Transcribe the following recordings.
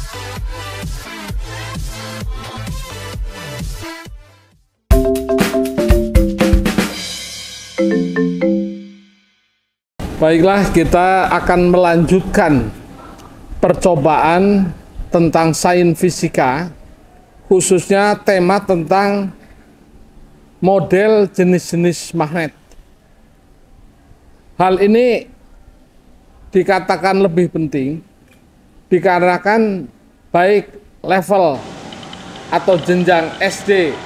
Baiklah, kita akan melanjutkan percobaan tentang sains fisika, khususnya tema tentang model jenis-jenis magnet. Hal ini dikatakan lebih penting dikarenakan baik level atau jenjang SD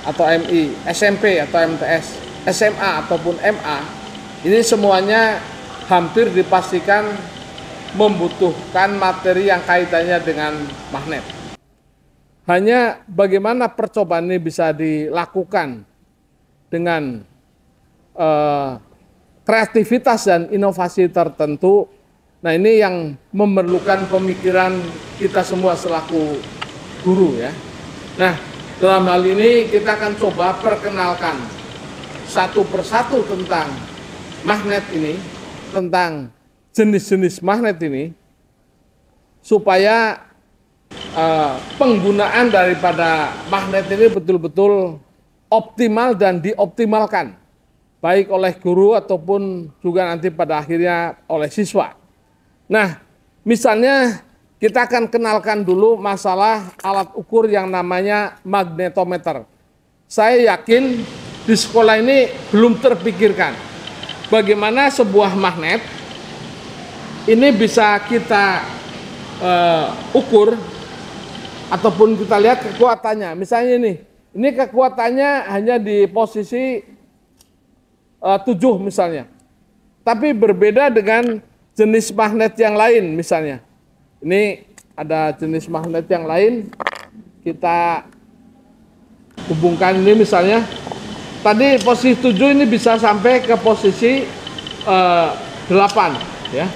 atau MI, SMP atau MTS, SMA ataupun MA, ini semuanya hampir dipastikan membutuhkan materi yang kaitannya dengan magnet. Hanya bagaimana percobaan ini bisa dilakukan dengan kreativitas dan inovasi tertentu. Nah, ini yang memerlukan pemikiran kita semua selaku guru ya. Nah, dalam hal ini kita akan coba perkenalkan satu persatu tentang magnet ini, tentang jenis-jenis magnet ini, supaya penggunaan daripada magnet ini betul-betul optimal dan dioptimalkan, baik oleh guru ataupun juga nanti pada akhirnya oleh siswa. Nah, misalnya kita akan kenalkan dulu masalah alat ukur yang namanya magnetometer. Saya yakin di sekolah ini belum terpikirkan bagaimana sebuah magnet ini bisa kita ukur ataupun kita lihat kekuatannya. Misalnya ini kekuatannya hanya di posisi 7 misalnya. Tapi berbeda dengan jenis magnet yang lain misalnya. Ini ada jenis magnet yang lain, kita hubungkan ini misalnya. Tadi posisi 7 ini bisa sampai ke posisi 8 ya.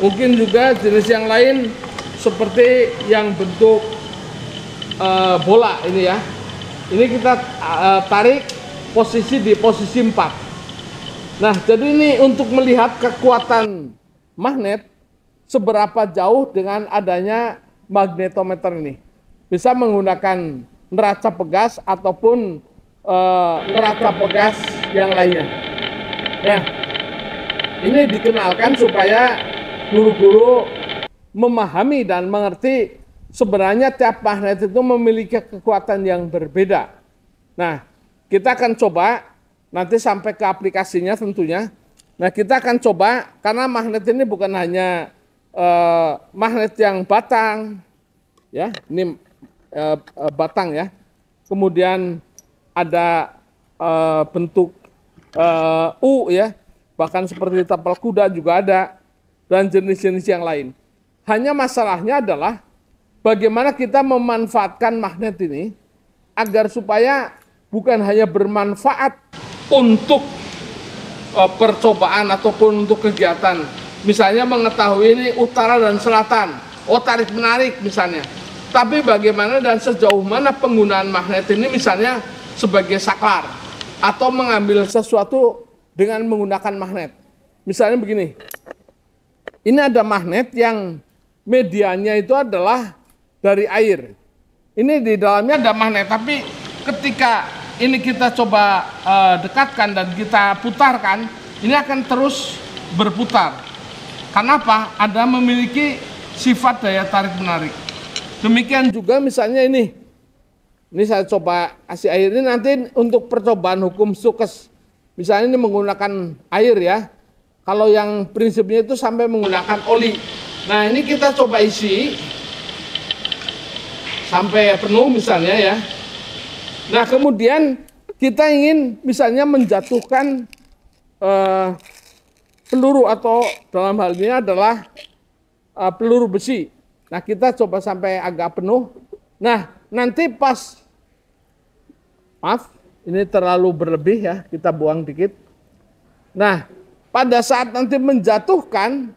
Mungkin juga jenis yang lain seperti yang bentuk bola ini ya. Ini kita tarik di posisi 4. Nah, jadi ini untuk melihat kekuatan magnet seberapa jauh dengan adanya magnetometer ini. Bisa menggunakan neraca pegas ataupun neraca pegas yang lainnya. Nah, ini dikenalkan supaya guru-guru memahami dan mengerti sebenarnya tiap magnet itu memiliki kekuatan yang berbeda. Nah, kita akan coba nanti sampai ke aplikasinya tentunya. Nah, kita akan coba karena magnet ini bukan hanya magnet yang batang, ya, ini batang ya. Kemudian ada bentuk U ya, bahkan seperti tapal kuda juga ada, dan jenis-jenis yang lain. Hanya masalahnya adalah bagaimana kita memanfaatkan magnet ini agar supaya bukan hanya bermanfaat untuk percobaan ataupun untuk kegiatan. Misalnya mengetahui ini utara dan selatan, tarik menarik misalnya. Tapi bagaimana dan sejauh mana penggunaan magnet ini misalnya sebagai saklar atau mengambil sesuatu dengan menggunakan magnet. Misalnya begini, ini ada magnet yang medianya itu adalah dari air. Ini di dalamnya ada magnet, tapi ketika ini kita coba dekatkan dan kita putarkan, ini akan terus berputar. Kenapa? Ada memiliki sifat daya tarik menarik. Demikian juga misalnya ini saya coba kasih air ini nanti untuk percobaan hukum Stokes. Misalnya ini menggunakan air ya. Kalau yang prinsipnya itu sampai menggunakan oli. Nah, ini kita coba isi sampai penuh misalnya ya. Nah, kemudian kita ingin misalnya menjatuhkan peluru atau dalam hal ini adalah peluru besi. Nah, kita coba sampai agak penuh. Nah, nanti pas, maaf, ini terlalu berlebih ya, kita buang dikit. Nah, pada saat nanti menjatuhkan,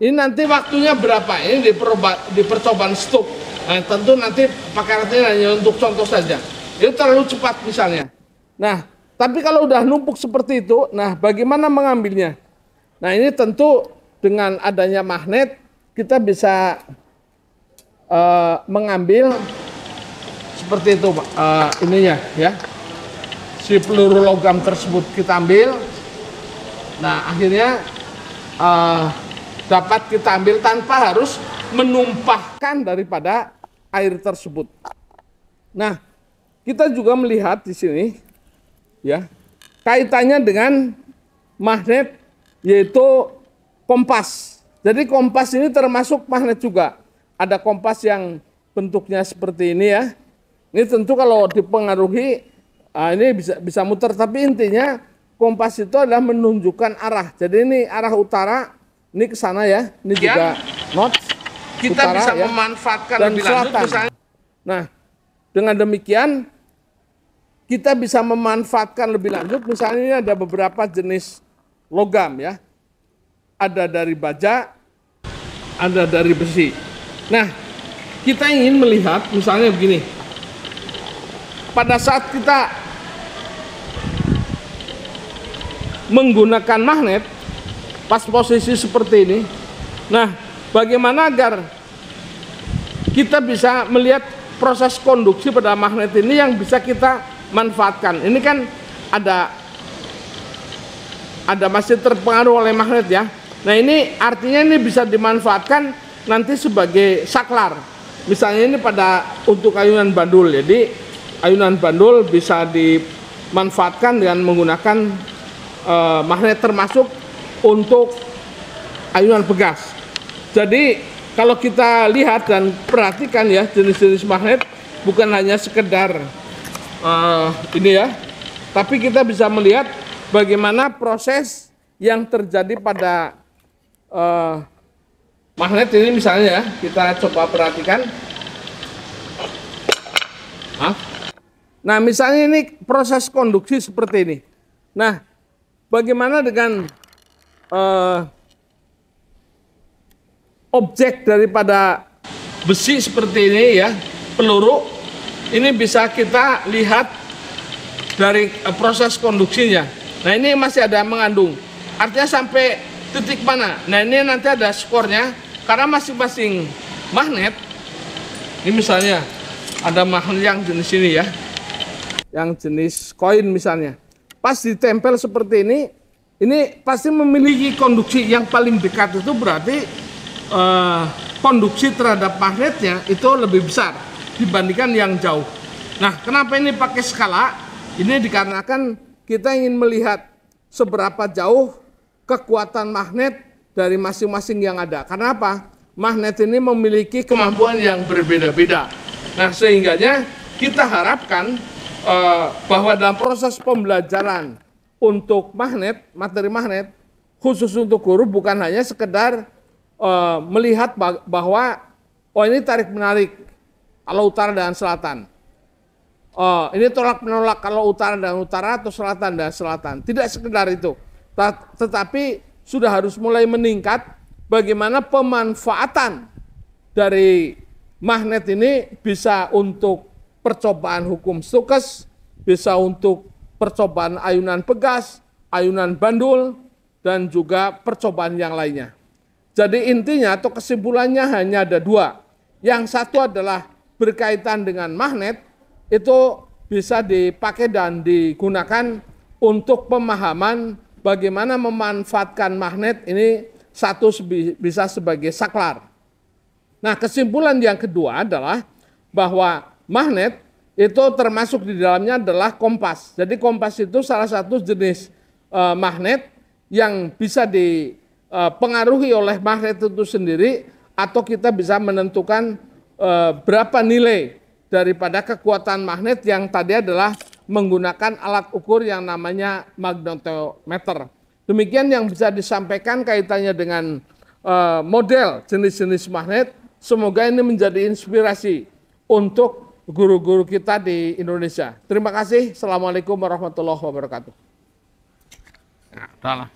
ini nanti waktunya berapa? Ini di percobaan Stokes. Nah, tentu nanti pakarannya hanya untuk contoh saja. Itu terlalu cepat misalnya. Nah, tapi kalau udah numpuk seperti itu, nah bagaimana mengambilnya? Nah, ini tentu dengan adanya magnet kita bisa mengambil seperti itu, ininya ya, si peluru logam tersebut kita ambil. Nah akhirnya dapat kita ambil tanpa harus menumpahkan daripada air tersebut. Nah kita juga melihat di sini ya kaitannya dengan magnet, yaitu kompas. Jadi kompas ini termasuk magnet juga. Ada kompas yang bentuknya seperti ini ya. Ini tentu kalau dipengaruhi ini bisa muter, tapi intinya kompas itu adalah menunjukkan arah. Jadi ini arah utara, ini ke sana ya. Ini juga north. Kita utara, bisa ya, memanfaatkan dan lebih lanjut misalnya. Nah, dengan demikian kita bisa memanfaatkan lebih lanjut. Misalnya ini ada beberapa jenis logam ya. Ada dari baja, ada dari besi. Nah, kita ingin melihat misalnya begini. Pada saat kita menggunakan magnet pas posisi seperti ini, nah bagaimana agar kita bisa melihat proses konduksi pada magnet ini yang bisa kita manfaatkan. Ini kan ada masih terpengaruh oleh magnet ya. Nah ini artinya ini bisa dimanfaatkan nanti sebagai saklar. Misalnya ini untuk ayunan bandul. Jadi ayunan bandul bisa dimanfaatkan dengan menggunakan magnet, termasuk untuk ayunan pegas. Jadi kalau kita lihat dan perhatikan ya, jenis-jenis magnet bukan hanya sekedar ini ya, tapi kita bisa melihat bagaimana proses yang terjadi pada magnet ini. Misalnya ya, kita coba perhatikan. Nah misalnya ini proses konduksi seperti ini. Nah bagaimana dengan objek daripada besi seperti ini ya, peluru ini bisa kita lihat dari proses konduksinya. Nah ini masih ada mengandung, artinya sampai titik mana. Nah ini nanti ada skornya, karena masing-masing magnet ini misalnya ada magnet yang jenis ini ya, yang jenis koin misalnya, pas ditempel seperti ini pasti memiliki konduksi yang paling dekat. Itu berarti konduksi terhadap magnetnya itu lebih besar dibandingkan yang jauh. Nah kenapa ini pakai skala? Ini dikarenakan kita ingin melihat seberapa jauh kekuatan magnet dari masing-masing yang ada. Karena apa? Magnet ini memiliki kemampuan yang berbeda-beda. Nah sehingganya kita harapkan bahwa dalam proses pembelajaran untuk magnet, materi magnet, khusus untuk guru, bukan hanya sekedar melihat bahwa oh ini tarik menarik kalau utara dan selatan, ini tolak menolak kalau utara dan utara atau selatan dan selatan. Tidak sekedar itu, tetapi sudah harus mulai meningkat bagaimana pemanfaatan dari magnet ini bisa untuk percobaan hukum Stokes, bisa untuk percobaan ayunan pegas, ayunan bandul, dan juga percobaan yang lainnya. Jadi intinya atau kesimpulannya hanya ada dua. Yang satu adalah berkaitan dengan magnet, itu bisa dipakai dan digunakan untuk pemahaman bagaimana memanfaatkan magnet ini. Satu bisa sebagai saklar. Nah kesimpulan yang kedua adalah bahwa magnet itu termasuk di dalamnya adalah kompas. Jadi kompas itu salah satu jenis magnet yang bisa dipengaruhi oleh magnet itu sendiri, atau kita bisa menentukan berapa nilai daripada kekuatan magnet yang tadi adalah menggunakan alat ukur yang namanya magnetometer. Demikian yang bisa disampaikan kaitannya dengan model jenis-jenis magnet. Semoga ini menjadi inspirasi untuk guru-guru kita di Indonesia. Terima kasih. Assalamualaikum warahmatullahi wabarakatuh. Nah,